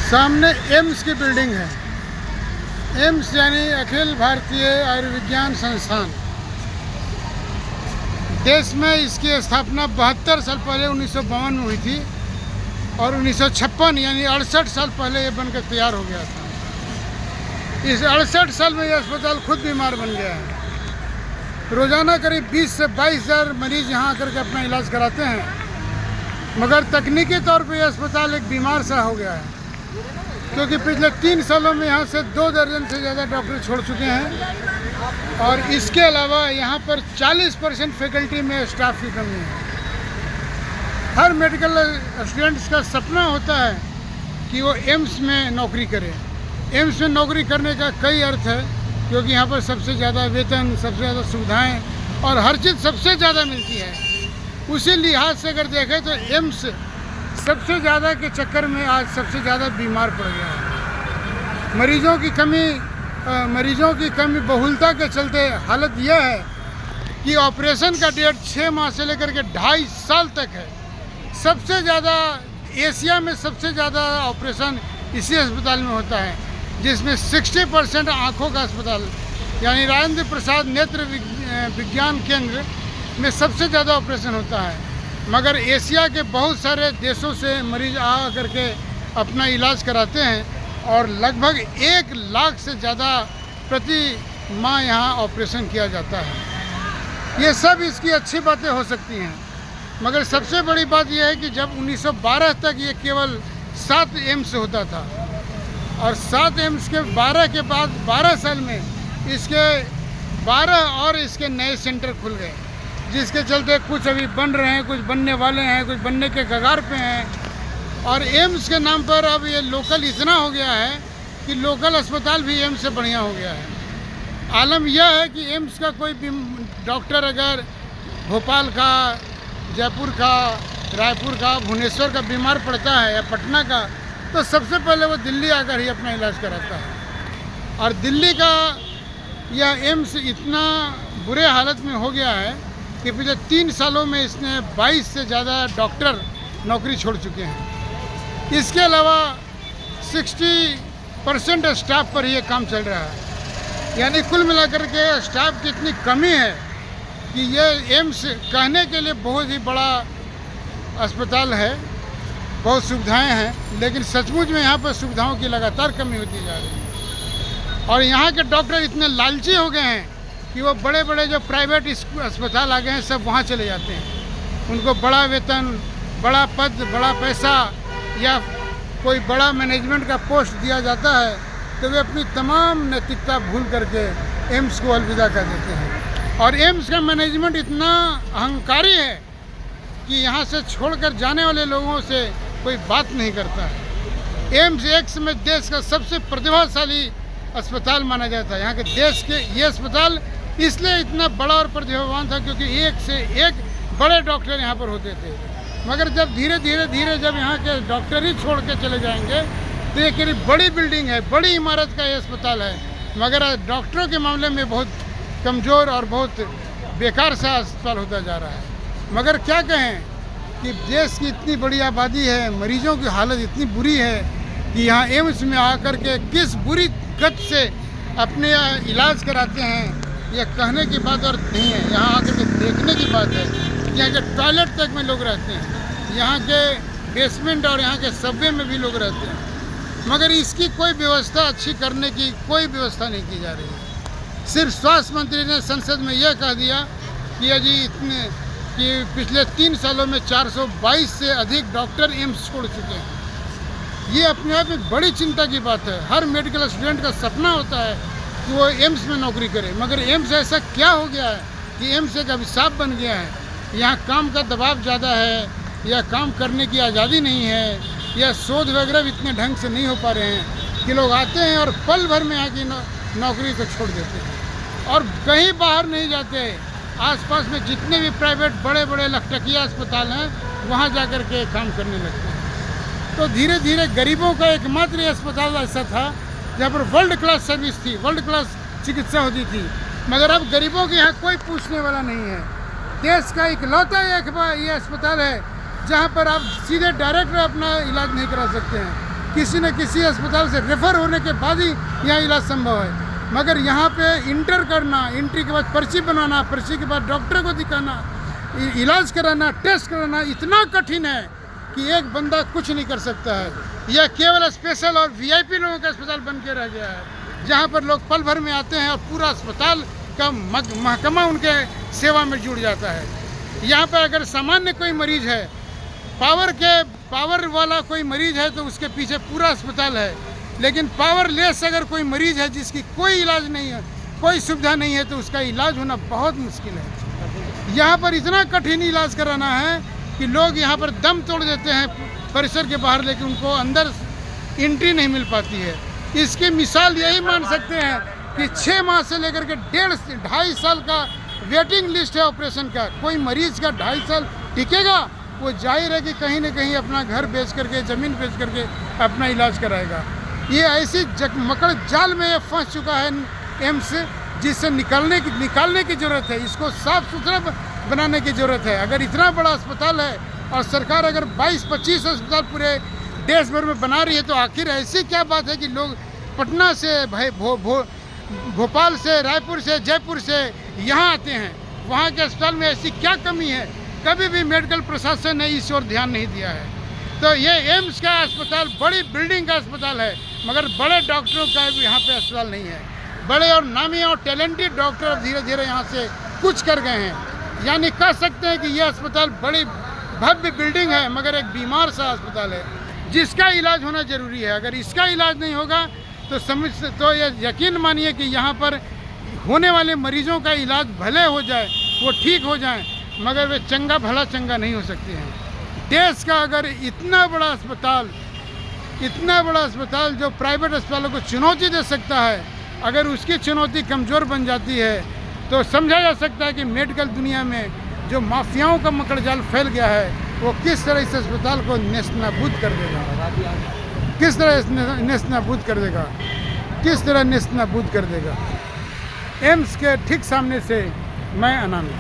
सामने एम्स की बिल्डिंग है। एम्स यानी अखिल भारतीय आयुर्विज्ञान संस्थान। देश में इसकी स्थापना 72 साल पहले 1952 में हुई थी और 1956 यानी 68 साल पहले ये बनकर तैयार हो गया था। इस 68 साल में ये अस्पताल खुद बीमार बन गया है। रोज़ाना करीब 20 से 22 हज़ार मरीज यहाँ आकर के अपना इलाज कराते हैं, मगर तकनीकी तौर पे ये अस्पताल एक बीमार सा हो गया है, क्योंकि पिछले 3 सालों में यहाँ से 2 दर्जन से ज़्यादा डॉक्टर छोड़ चुके हैं और इसके अलावा यहाँ पर 40% फैकल्टी में स्टाफ की कमी है। हर मेडिकल स्टूडेंट्स का सपना होता है कि वो एम्स में नौकरी करे। एम्स में नौकरी करने का कई अर्थ है, क्योंकि यहाँ पर सबसे ज़्यादा वेतन, सबसे ज़्यादा सुविधाएं और हर चीज़ सबसे ज़्यादा मिलती है। उसी लिहाज से अगर देखें तो एम्स सबसे ज़्यादा के चक्कर में आज सबसे ज़्यादा बीमार पड़ गया है। मरीजों की कमी बहुलता के चलते हालत यह है कि ऑपरेशन का डेट 6 माह से लेकर के 2.5 साल तक है। सबसे ज़्यादा एशिया में सबसे ज़्यादा ऑपरेशन इसी अस्पताल में होता है, जिसमें 60% आँखों का अस्पताल यानी राजेंद्र प्रसाद नेत्र विज्ञान केंद्र में सबसे ज़्यादा ऑपरेशन होता है। मगर एशिया के बहुत सारे देशों से मरीज आ करके अपना इलाज कराते हैं और लगभग 1 लाख से ज़्यादा प्रति माह यहाँ ऑपरेशन किया जाता है। ये सब इसकी अच्छी बातें हो सकती हैं, मगर सबसे बड़ी बात यह है कि जब 1912 तक ये केवल 7 एम्स होता था और 7 एम्स के 12 के बाद 12 साल में इसके 12 और इसके नए सेंटर खुल गए, जिसके चलते कुछ अभी बन रहे हैं, कुछ बनने वाले हैं, कुछ बनने के कगार पे हैं। और एम्स के नाम पर अब ये लोकल इतना हो गया है कि लोकल अस्पताल भी एम्स से बढ़िया हो गया है। आलम यह है कि एम्स का कोई भी डॉक्टर अगर भोपाल का, जयपुर का, रायपुर का, भुवनेश्वर का बीमार पड़ता है या पटना का, तो सबसे पहले वो दिल्ली आकर ही अपना इलाज कराता है। और दिल्ली का यह एम्स इतना बुरे हालत में हो गया है कि पिछले 3 सालों में इसने 22 से ज़्यादा डॉक्टर नौकरी छोड़ चुके हैं। इसके अलावा 60% स्टाफ पर ये काम चल रहा है, यानी कुल मिलाकर के स्टाफ की इतनी कमी है कि ये एम्स कहने के लिए बहुत ही बड़ा अस्पताल है, बहुत सुविधाएं हैं, लेकिन सचमुच में यहाँ पर सुविधाओं की लगातार कमी होती जा रही है। और यहाँ के डॉक्टर इतने लालची हो गए हैं कि वो बड़े बड़े जो प्राइवेट अस्पताल आ गए हैं सब वहाँ चले जाते हैं। उनको बड़ा वेतन, बड़ा पद, बड़ा पैसा या कोई बड़ा मैनेजमेंट का पोस्ट दिया जाता है तो वे अपनी तमाम नैतिकता भूल करके एम्स को अलविदा कर देते हैं। और एम्स का मैनेजमेंट इतना अहंकारी है कि यहाँ से छोड़कर जाने वाले लोगों से कोई बात नहीं करता है। एम्स एक समय देश का सबसे प्रतिभाशाली अस्पताल माना जाता है। यहाँ के देश के ये अस्पताल इसलिए इतना बड़ा और प्रतिभावान था क्योंकि एक से एक बड़े डॉक्टर यहाँ पर होते थे। मगर जब धीरे धीरे जब यहाँ के डॉक्टर ही छोड़ के चले जाएंगे तो ये करीब बड़ी बिल्डिंग है, बड़ी इमारत का ये अस्पताल है, मगर डॉक्टरों के मामले में बहुत कमज़ोर और बहुत बेकार सा अस्पताल होता जा रहा है। मगर क्या कहें कि देश की इतनी बड़ी आबादी है, मरीजों की हालत इतनी बुरी है कि यहाँ एम्स में आकर के किस बुरी गत से अपने इलाज कराते हैं, यह कहने की बात और नहीं है। यहाँ आकर के देखने की बात है। यहाँ के टॉयलेट तक में लोग रहते हैं, यहाँ के बेसमेंट और यहाँ के सबवे में भी लोग रहते हैं, मगर इसकी कोई व्यवस्था अच्छी करने की कोई व्यवस्था नहीं की जा रही है। सिर्फ स्वास्थ्य मंत्री ने संसद में यह कह दिया कि अजी इतने कि पिछले 3 सालों में 422 से अधिक डॉक्टर एम्स छोड़ चुके हैं। ये अपने आप में बड़ी चिंता की बात है। हर मेडिकल स्टूडेंट का सपना होता है कि वो एम्स में नौकरी करे, मगर एम्स ऐसा क्या हो गया है कि एम्स एक अभिशाप बन गया है। यहाँ काम का दबाव ज़्यादा है, या काम करने की आज़ादी नहीं है, या शोध वगैरह भी इतने ढंग से नहीं हो पा रहे हैं कि लोग आते हैं और पल भर में यहाँ की नौकरी को छोड़ देते हैं और कहीं बाहर नहीं जाते। आसपास में जितने भी प्राइवेट बड़े बड़े लखटकिया अस्पताल हैं वहाँ जा कर के काम करने लगते हैं। तो धीरे धीरे गरीबों का एकमात्र अस्पताल ऐसा था जहाँ पर वर्ल्ड क्लास सर्विस थी, वर्ल्ड क्लास चिकित्सा होती थी, मगर अब गरीबों के यहाँ कोई पूछने वाला नहीं है। देश का इकलौता ये अस्पताल है जहाँ पर आप सीधे डायरेक्ट अपना इलाज नहीं करा सकते हैं। किसी न किसी अस्पताल से रेफ़र होने के बाद ही यहाँ इलाज संभव है। मगर यहाँ पे इंटर करना, एंट्री के बाद पर्ची बनाना, पर्ची के बाद डॉक्टर को दिखाना, इलाज कराना, टेस्ट कराना इतना कठिन है कि एक बंदा कुछ नहीं कर सकता है। यह केवल स्पेशल और वीआईपी लोगों का अस्पताल बन के रह गया है, जहाँ पर लोग पल भर में आते हैं और पूरा अस्पताल का महकमा उनके सेवा में जुड़ जाता है। यहाँ पर अगर सामान्य कोई मरीज है, पावर वाला कोई मरीज है तो उसके पीछे पूरा अस्पताल है, लेकिन पावरलेस अगर कोई मरीज है जिसकी कोई इलाज नहीं है, कोई सुविधा नहीं है, तो उसका इलाज होना बहुत मुश्किल है। यहाँ पर इतना कठिन इलाज कराना है कि लोग यहाँ पर दम तोड़ देते हैं परिसर के बाहर, लेकिन उनको अंदर एंट्री नहीं मिल पाती है। इसकी मिसाल यही मान सकते हैं कि 6 माह से लेकर के 2.5 साल का वेटिंग लिस्ट है ऑपरेशन का। कोई मरीज का 2.5 साल टिकेगा? वो जाहिर है कि कहीं ना कहीं अपना घर बेच करके, ज़मीन बेच करके अपना इलाज कराएगा। ये ऐसी मकड़ जाल में ये फंस चुका है एम्स, जिससे निकालने की ज़रूरत है। इसको साफ़ सुथरा बनाने की ज़रूरत है। अगर इतना बड़ा अस्पताल है और सरकार अगर 22-25 अस्पताल पूरे देश भर में बना रही है, तो आखिर ऐसी क्या बात है कि लोग पटना से, भोपाल से, रायपुर से, जयपुर से यहाँ आते हैं? वहाँ के अस्पताल में ऐसी क्या कमी है? कभी भी मेडिकल प्रशासन ने इस ओर ध्यान नहीं दिया है। तो ये एम्स का अस्पताल बड़ी बिल्डिंग का अस्पताल है, मगर बड़े डॉक्टरों का भी यहाँ पे अस्पताल नहीं है। बड़े और नामी और टैलेंटेड डॉक्टर धीरे धीरे यहाँ से कुछ कर गए हैं। यानी कह सकते हैं कि यह अस्पताल बड़ी भव्य बिल्डिंग है, मगर एक बीमार सा अस्पताल है जिसका इलाज होना ज़रूरी है। अगर इसका इलाज नहीं होगा तो ये यकीन मानिए कि यहाँ पर होने वाले मरीजों का इलाज भले हो जाए, वो ठीक हो जाए, मगर वे चंगा भला चंगा नहीं हो सकते हैं। देश का अगर इतना बड़ा अस्पताल जो प्राइवेट अस्पतालों को चुनौती दे सकता है, अगर उसकी चुनौती कमज़ोर बन जाती है, तो समझा जा सकता है कि मेडिकल दुनिया में जो माफियाओं का मकड़जाल फैल गया है, वो किस तरह इस अस्पताल को नेस्तनाबूद कर देगा, किस तरह नेस्तनाबूद कर देगा, किस तरह नेस्तनाबूद कर देगा। एम्स के ठीक सामने से मैं आनंद।